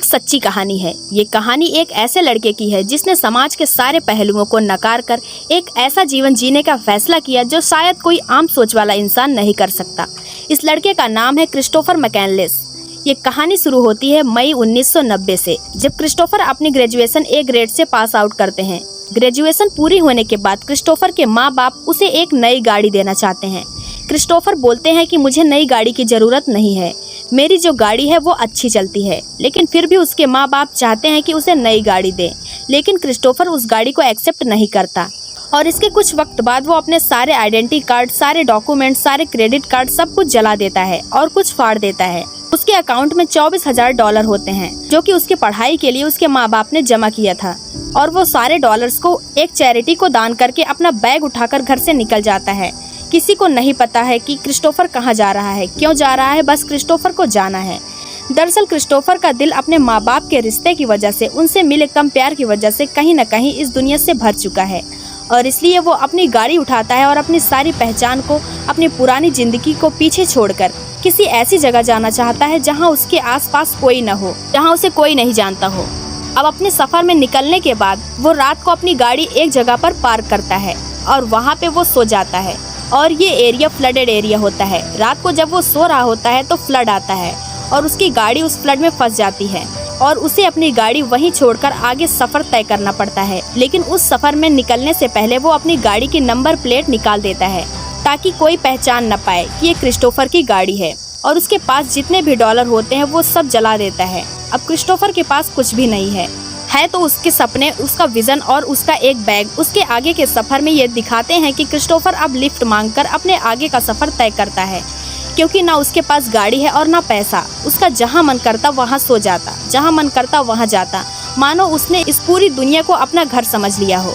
एक सच्ची कहानी है। ये कहानी एक ऐसे लड़के की है जिसने समाज के सारे पहलुओं को नकार कर एक ऐसा जीवन जीने का फैसला किया जो शायद कोई आम सोच वाला इंसान नहीं कर सकता। इस लड़के का नाम है क्रिस्टोफर मैकलेलैंड। ये कहानी शुरू होती है मई 1990 से, जब क्रिस्टोफर अपनी ग्रेजुएशन ए ग्रेड से पास आउट करते हैं। ग्रेजुएशन पूरी होने के बाद क्रिस्टोफर के माँ बाप उसे एक नई गाड़ी देना चाहते हैं। क्रिस्टोफर बोलते हैं कि मुझे नई गाड़ी की जरूरत नहीं है, मेरी जो गाड़ी है वो अच्छी चलती है। लेकिन फिर भी उसके माँ बाप चाहते हैं कि उसे नई गाड़ी दें, लेकिन क्रिस्टोफर उस गाड़ी को एक्सेप्ट नहीं करता। और इसके कुछ वक्त बाद वो अपने सारे आइडेंटिटी कार्ड, सारे डॉक्यूमेंट, सारे क्रेडिट कार्ड सब कुछ जला देता है और कुछ फाड़ देता है। उसके अकाउंट में $24,000 होते हैं जो कि उसकी पढ़ाई के लिए उसके माँ बाप ने जमा किया था। और वो सारे डॉलर्स को एक चैरिटी को दान करके अपना बैग उठाकर घर से निकल जाता है। किसी को नहीं पता है कि क्रिस्टोफर कहाँ जा रहा है, क्यों जा रहा है, बस क्रिस्टोफर को जाना है। दरअसल क्रिस्टोफर का दिल अपने माँ बाप के रिश्ते की वजह से, उनसे मिले कम प्यार की वजह से कहीं न कहीं इस दुनिया से भर चुका है। और इसलिए वो अपनी गाड़ी उठाता है और अपनी सारी पहचान को, अपनी पुरानी जिंदगी को पीछे छोड़कर किसी ऐसी जगह जाना चाहता है जहाँ उसके आसपास कोई न हो, जहाँ उसे कोई नहीं जानता हो। अब अपने सफर में निकलने के बाद वो रात को अपनी गाड़ी एक जगह पर पार्क करता है और वहाँ पे वो सो जाता है। और ये एरिया फ्लडेड एरिया होता है। रात को जब वो सो रहा होता है तो फ्लड आता है और उसकी गाड़ी उस फ्लड में फंस जाती है और उसे अपनी गाड़ी वहीं छोड़कर आगे सफर तय करना पड़ता है। लेकिन उस सफर में निकलने से पहले वो अपनी गाड़ी की नंबर प्लेट निकाल देता है ताकि कोई पहचान न पाए कि ये क्रिस्टोफर की गाड़ी है। और उसके पास जितने भी डॉलर होते हैं वो सब जला देता है। अब क्रिस्टोफर के पास कुछ भी नहीं है तो उसके सपने, उसका विजन और उसका एक बैग। उसके आगे के सफर में ये दिखाते हैं कि क्रिस्टोफर अब लिफ्ट मांगकर अपने आगे का सफर तय करता है, क्योंकि ना उसके पास गाड़ी है और ना पैसा। उसका जहां मन करता वहां सो जाता, जहां मन करता वहां जाता, मानो उसने इस पूरी दुनिया को अपना घर समझ लिया हो।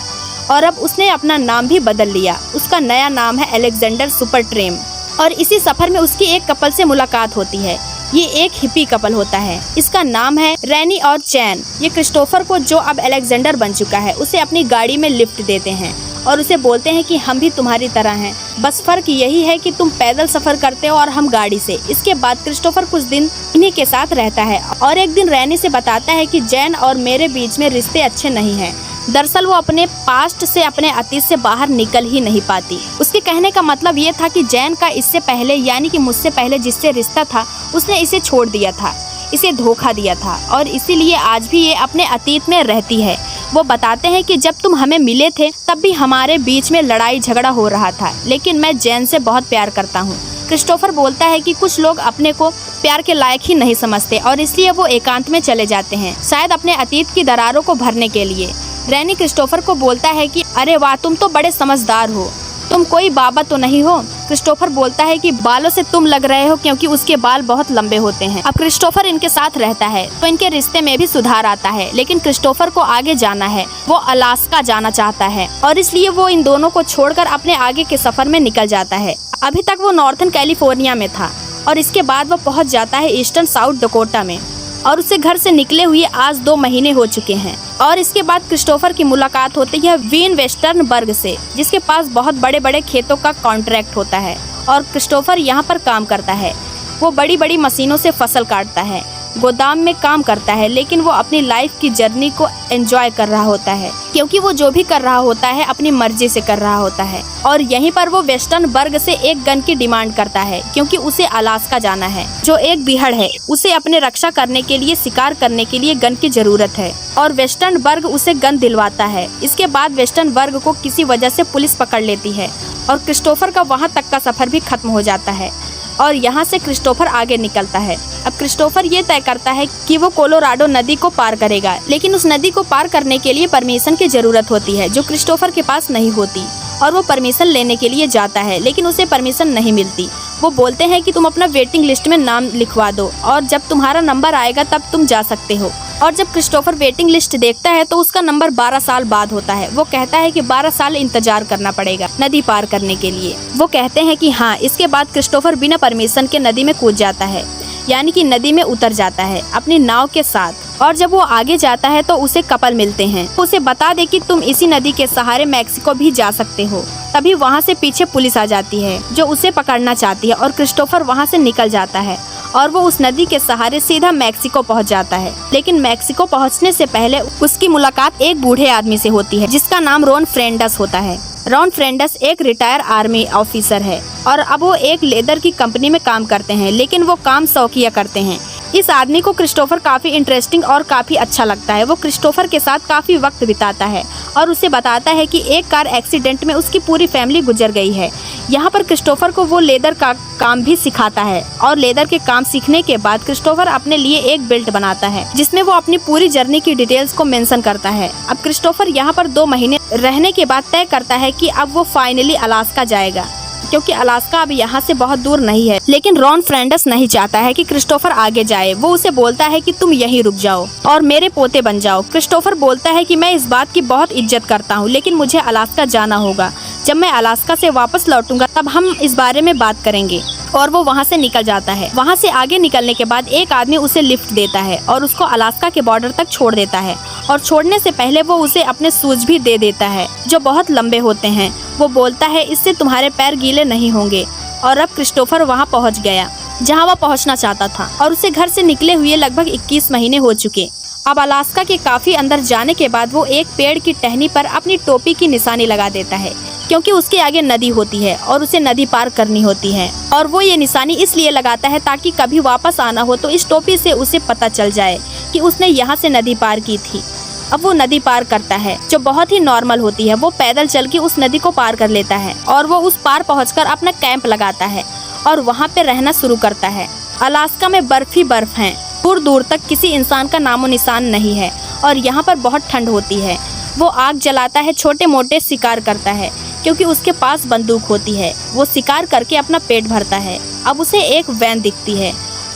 और अब उसने अपना नाम भी बदल लिया। उसका नया नाम है अलेक्जेंडर सुपरट्रेम। और इसी सफर में उसकी एक कपल से मुलाकात होती है। ये एक हिप्पी कपल होता है। इसका नाम है रैनी और चैन। ये क्रिस्टोफर को, जो अब अलेक्जेंडर बन चुका है, उसे अपनी गाड़ी में लिफ्ट देते हैं और उसे बोलते हैं कि हम भी तुम्हारी तरह हैं, बस फर्क यही है कि तुम पैदल सफर करते हो और हम गाड़ी से। इसके बाद क्रिस्टोफर कुछ दिन इन्हीं के साथ रहता है और एक दिन रैनी से बताता है कि जैन और मेरे बीच में रिश्ते अच्छे नहीं हैं। दरअसल वो अपने पास्ट से, अपने अतीत से बाहर निकल ही नहीं पाती। उसके कहने का मतलब ये था कि जैन का इससे पहले, यानी कि मुझसे पहले जिससे रिश्ता था, उसने इसे छोड़ दिया था, इसे धोखा दिया था और इसीलिए आज भी ये अपने अतीत में रहती है। वो बताते हैं कि जब तुम हमें मिले थे तब भी हमारे बीच में लड़ाई झगड़ा हो रहा था, लेकिन मैं जैन से बहुत प्यार करता हूँ। क्रिस्टोफर बोलता है कि कुछ लोग अपने को प्यार के लायक ही नहीं समझते और इसलिए वो एकांत में चले जाते हैं, शायद अपने अतीत की दरारों को भरने के लिए। रैनी क्रिस्टोफर को बोलता है कि अरे वाह, तुम तो बड़े समझदार हो, तुम कोई बाबा तो नहीं हो। क्रिस्टोफर बोलता है कि बालों से तुम लग रहे हो, क्योंकि उसके बाल बहुत लंबे होते हैं। अब क्रिस्टोफर इनके साथ रहता है तो इनके रिश्ते में भी सुधार आता है, लेकिन क्रिस्टोफर को आगे जाना है। वो अलास्का जाना चाहता है और इसलिए वो इन दोनों को छोड़कर अपने आगे के सफर में निकल जाता है। अभी तक वो नॉर्थन कैलिफोर्निया में था और इसके बाद वो पहुँच जाता है ईस्टर्न साउथ डकोटा में। और उसे घर से निकले हुए आज 2 महीने हो चुके हैं। और इसके बाद क्रिस्टोफर की मुलाकात होती है वीन वेस्टर्नबर्ग से, जिसके पास बहुत बड़े बड़े खेतों का कॉन्ट्रैक्ट होता है और क्रिस्टोफर यहाँ पर काम करता है। वो बड़ी बड़ी मशीनों से फसल काटता है, गोदाम में काम करता है, लेकिन वो अपनी लाइफ की जर्नी को एंजॉय कर रहा होता है, क्योंकि वो जो भी कर रहा होता है अपनी मर्जी से कर रहा होता है। और यहीं पर वो वेस्टर्नबर्ग से एक गन की डिमांड करता है, क्योंकि उसे अलास्का जाना है, जो एक बीहड़ है। उसे अपने रक्षा करने के लिए, शिकार करने के लिए गन की जरूरत है और वेस्टर्नबर्ग उसे गन दिलवाता है। इसके बाद वेस्टर्नबर्ग को किसी वजह से पुलिस पकड़ लेती है और क्रिस्टोफर का वहाँ तक का सफर भी खत्म हो जाता है और यहाँ से क्रिस्टोफर आगे निकलता है। अब क्रिस्टोफर ये तय करता है कि वो कोलोराडो नदी को पार करेगा, लेकिन उस नदी को पार करने के लिए परमिशन की जरूरत होती है, जो क्रिस्टोफर के पास नहीं होती। और वो परमिशन लेने के लिए जाता है, लेकिन उसे परमिशन नहीं मिलती। वो बोलते हैं कि तुम अपना वेटिंग लिस्ट में नाम लिखवा दो और जब तुम्हारा नंबर आएगा तब तुम जा सकते हो। और जब क्रिस्टोफर वेटिंग लिस्ट देखता है तो उसका नंबर 12 साल बाद होता है। वो कहता है कि 12 साल इंतजार करना पड़ेगा नदी पार करने के लिए। वो कहते हैं कि हाँ। इसके बाद क्रिस्टोफर बिना परमिशन के नदी में कूद जाता है, यानी कि नदी में उतर जाता है अपनी नाव के साथ। और जब वो आगे जाता है तो उसे कपल मिलते हैं। उसे बता दे कि तुम इसी नदी के सहारे मैक्सिको भी जा सकते हो। तभी वहाँ से पीछे पुलिस आ जाती है जो उसे पकड़ना चाहती है और क्रिस्टोफर वहाँ से निकल जाता है और वो उस नदी के सहारे सीधा मैक्सिको पहुंच जाता है। लेकिन मैक्सिको पहुंचने से पहले उसकी मुलाकात एक बूढ़े आदमी से होती है जिसका नाम रॉन फ्रेंडस होता है। रॉन फ्रेंडस एक रिटायर आर्मी ऑफिसर है और अब वो एक लेदर की कंपनी में काम करते हैं, लेकिन वो काम शौकिया करते हैं। इस आदमी को क्रिस्टोफर काफी इंटरेस्टिंग और काफी अच्छा लगता है। वो क्रिस्टोफर के साथ काफी वक्त बिताता है और उसे बताता है कि एक कार एक्सीडेंट में उसकी पूरी फैमिली गुजर गई है। यहाँ पर क्रिस्टोफर को वो लेदर का काम भी सिखाता है और लेदर के काम सीखने के बाद क्रिस्टोफर अपने लिए एक बेल्ट बनाता है जिसमें वो अपनी पूरी जर्नी की डिटेल्स को मेंशन करता है। अब क्रिस्टोफर यहाँ पर 2 महीने रहने के बाद तय करता है कि अब वो फाइनली अलास्का जाएगा, क्योंकि अलास्का अब यहाँ से बहुत दूर नहीं है। लेकिन रॉन फ्रेंडस नहीं चाहता है कि क्रिस्टोफर आगे जाए। वो उसे बोलता है कि तुम यहीं रुक जाओ और मेरे पोते बन जाओ। क्रिस्टोफर बोलता है कि मैं इस बात की बहुत इज्जत करता हूँ, लेकिन मुझे अलास्का जाना होगा। जब मैं अलास्का से वापस लौटूंगा तब हम इस बारे में बात करेंगे। और वो वहाँ से निकल जाता है। वहाँ से आगे निकलने के बाद एक आदमी उसे लिफ्ट देता है और उसको अलास्का के बॉर्डर तक छोड़ देता है। और छोड़ने से पहले वो उसे अपने शूज भी दे देता है जो बहुत लंबे होते हैं। वो बोलता है इससे तुम्हारे पैर गीले नहीं होंगे। और अब क्रिस्टोफर वहाँ पहुँच गया जहाँ वह पहुँचना चाहता था और उसे घर से निकले हुए लगभग 21 महीने हो चुके। अब अलास्का के काफी अंदर जाने के बाद वो एक पेड़ की टहनी पर अपनी टोपी की निशानी लगा देता है, क्योंकि उसके आगे नदी होती है और उसे नदी पार करनी होती है। और वो ये निशानी इसलिए लगाता है ताकि कभी वापस आना हो तो इस टोपी से उसे पता चल जाए कि उसने यहाँ से नदी पार की थी। अब वो नदी पार करता है जो बहुत ही नॉर्मल होती है। वो पैदल चल के उस नदी को पार कर लेता है और वो उस पार पहुंचकर अपना कैंप लगाता है और वहाँ पे रहना शुरू करता है। अलास्का में बर्फ ही बर्फ है, दूर दूर तक किसी इंसान का नामो निशान नहीं है और यहाँ पर बहुत ठंड होती है। वो आग जलाता है, छोटे मोटे शिकार करता है क्योंकि उसके पास बंदूक होती है। वो शिकार करके अपना पेट भरता है। अब उसे एक वैन दिखती है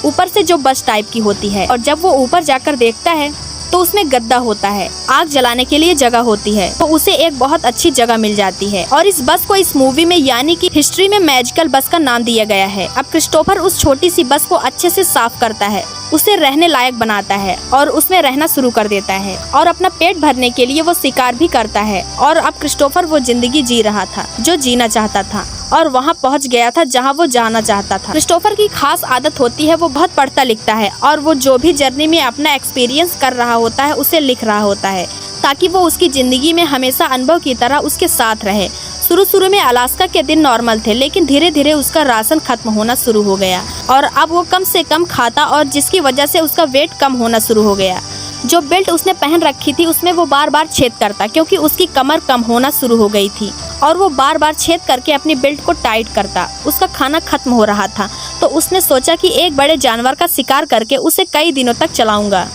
ऊपर से जो बस टाइप की होती है और जब वो ऊपर जाकर देखता है तो उसमें गद्दा होता है, आग जलाने के लिए जगह होती है। तो उसे एक बहुत अच्छी जगह मिल जाती है और इस बस को इस मूवी में यानी कि हिस्ट्री में मैजिकल बस का नाम दिया गया है। अब क्रिस्टोफर उस छोटी सी बस को अच्छे से साफ करता है, उसे रहने लायक बनाता है और उसमें रहना शुरू कर देता है और अपना पेट भरने के लिए वो शिकार भी करता है। और अब क्रिस्टोफर वो जिंदगी जी रहा था जो जीना चाहता था और वहाँ पहुँच गया था जहाँ वो जाना चाहता था। क्रिस्टोफर की खास आदत होती है, वो बहुत पढ़ता लिखता है और वो जो भी जर्नी में अपना एक्सपीरियंस कर रहा होता है उसे लिख रहा होता है ताकि वो उसकी जिंदगी में हमेशा अनुभव की तरह उसके साथ रहे। शुरू में अलास्का के दिन नॉर्मल थे, लेकिन धीरे धीरे उसका राशन खत्म होना शुरू हो गया और अब वो कम से कम खाता और जिसकी वजह से उसका वेट कम होना शुरू हो गया। जो बेल्ट उसने पहन रखी थी उसमें वो बार बार छेद करता क्योंकि उसकी कमर कम होना शुरू हो गई थी और वो बार बार छेद करके अपनी बेल्ट को टाइट करता। उसका खाना खत्म हो रहा था तो उसने सोचा कि एक बड़े जानवर का शिकार करके उसे कई दिनों तक चलाऊंगा।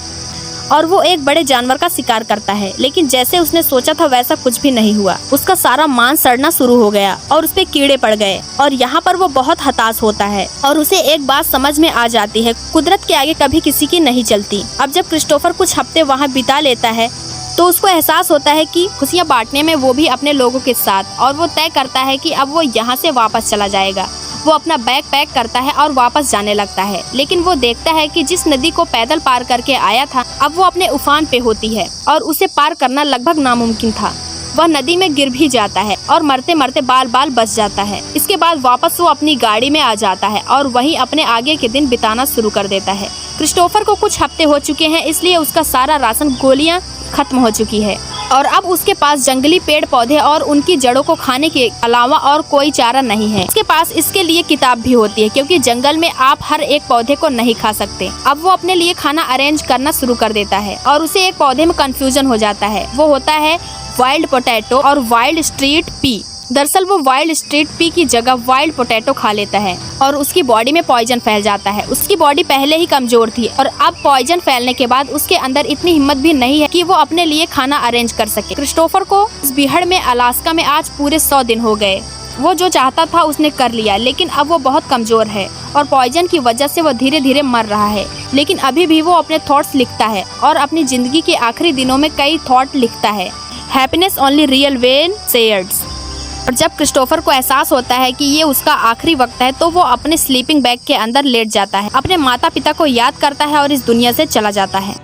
और वो एक बड़े जानवर का शिकार करता है, लेकिन जैसे उसने सोचा था वैसा कुछ भी नहीं हुआ। उसका सारा मांस सड़ना शुरू हो गया और उसपे कीड़े पड़ गए और यहाँ पर वो बहुत हताश होता है और उसे एक बात समझ में आ जाती है, कुदरत के आगे कभी किसी की नहीं चलती। अब जब क्रिस्टोफर कुछ हफ्ते वहाँ बिता लेता है तो उसको एहसास होता है कि खुशियाँ बांटने में वो भी अपने लोगों के साथ, और वो तय करता है कि अब वो यहाँ से वापस चला जाएगा। वो अपना बैग पैक करता है और वापस जाने लगता है, लेकिन वो देखता है कि जिस नदी को पैदल पार करके आया था अब वो अपने उफान पे होती है और उसे पार करना लगभग नामुमकिन था। वह नदी में गिर भी जाता है और मरते मरते बाल बाल बच जाता है। इसके बाद वापस वो अपनी गाड़ी में आ जाता है और वहीं अपने आगे के दिन बिताना शुरू कर देता है। क्रिस्टोफर को कुछ हफ्ते हो चुके हैं, इसलिए उसका सारा राशन गोलियां खत्म हो चुकी है और अब उसके पास जंगली पेड़ पौधे और उनकी जड़ों को खाने के अलावा और कोई चारा नहीं है। उसके पास इसके लिए किताब भी होती है क्योंकि जंगल में आप हर एक पौधे को नहीं खा सकते। अब वो अपने लिए खाना अरेंज करना शुरू कर देता है और उसे एक पौधे में कंफ्यूजन हो जाता है। वो होता है वाइल्ड पोटैटो और वाइल्ड स्ट्रीट पी। दरअसल वो वाइल्ड स्ट्रीट पी की जगह वाइल्ड पोटैटो खा लेता है और उसकी बॉडी में पॉइजन फैल जाता है। उसकी बॉडी पहले ही कमजोर थी और अब पॉइजन फैलने के बाद उसके अंदर इतनी हिम्मत भी नहीं है कि वो अपने लिए खाना अरेंज कर सके। क्रिस्टोफर को इस बिहड़ में अलास्का में आज पूरे 100 दिन हो गए। वो जो चाहता था उसने कर लिया, लेकिन अब वो बहुत कमजोर है और पॉइजन की वजह से वो धीरे धीरे मर रहा है। लेकिन अभी भी वो अपने थॉट्स लिखता है और अपनी जिंदगी के आखिरी दिनों में कई थॉट लिखता है। Happiness only real when shared. और जब क्रिस्टोफर को एहसास होता है कि ये उसका आखिरी वक्त है तो वो अपने स्लीपिंग बैग के अंदर लेट जाता है, अपने माता पिता को याद करता है और इस दुनिया से चला जाता है।